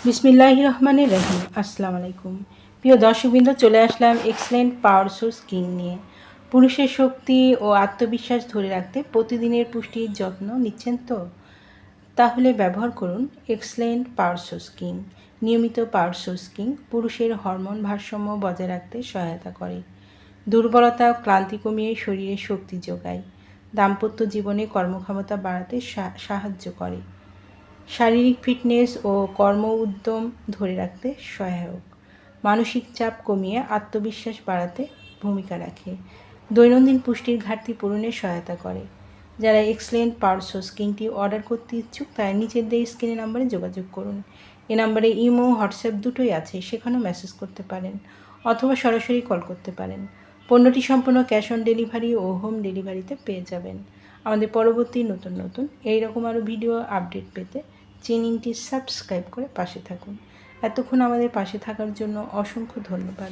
বিসমিল্লাহির রহমানির রহিম। আসসালামু আলাইকুম। প্রিয় দর্শকবৃন্দ, চলে আসলাম এক্সেলেন্ট পাওয়ার সোর্স কিং নিয়ে। পুরুষের শক্তি ও আত্মবিশ্বাস ধরে রাখতে প্রতিদিনের পুষ্টির যত্ন নিচ্ছেন তো? তাহলে ব্যবহার করুন এক্সেলেন্ট পাওয়ার সোর্স কিং। নিয়মিত পাওয়ার সোর্স কিং পুরুষের হরমোন ভারসাম্য বজায় রাখতে সহায়তা করে, দুর্বলতা ও ক্লান্তি কমিয়ে শরীরে শক্তি যোগায়, দাম্পত্য জীবনে কর্মক্ষমতা বাড়াতে সাহায্য করে, শারীরিক ফিটনেস ও কর্ম উদ্যম ধরে রাখতে সহায়ক, মানসিক চাপ কমিয়ে আত্মবিশ্বাস বাড়াতে ভূমিকা রাখে, দৈনন্দিন পুষ্টির ঘাটতি পূরণে সহায়তা করে। যারা এক্সেলেন্ট পাওয়ার সোর্স কিংটি অর্ডার করতে ইচ্ছুক তারা নিচের দিয়ে স্ক্রিনে নাম্বারে যোগাযোগ করুন। এ নাম্বারে ইমো, হোয়াটসঅ্যাপ দুটোই আছে, সেখানেও মেসেজ করতে পারেন অথবা সরাসরি কল করতে পারেন। পণ্যটি সম্পূর্ণ ক্যাশ অন ডেলিভারি ও হোম ডেলিভারিতে পেয়ে যাবেন। আমাদের পরবর্তী নতুন এইরকম আরও ভিডিও আপডেট পেতে চ্যানেলটি সাবস্ক্রাইব করে পাশে থাকুন। এতক্ষণ আমাদের পাশে থাকার জন্য অসংখ্য ধন্যবাদ।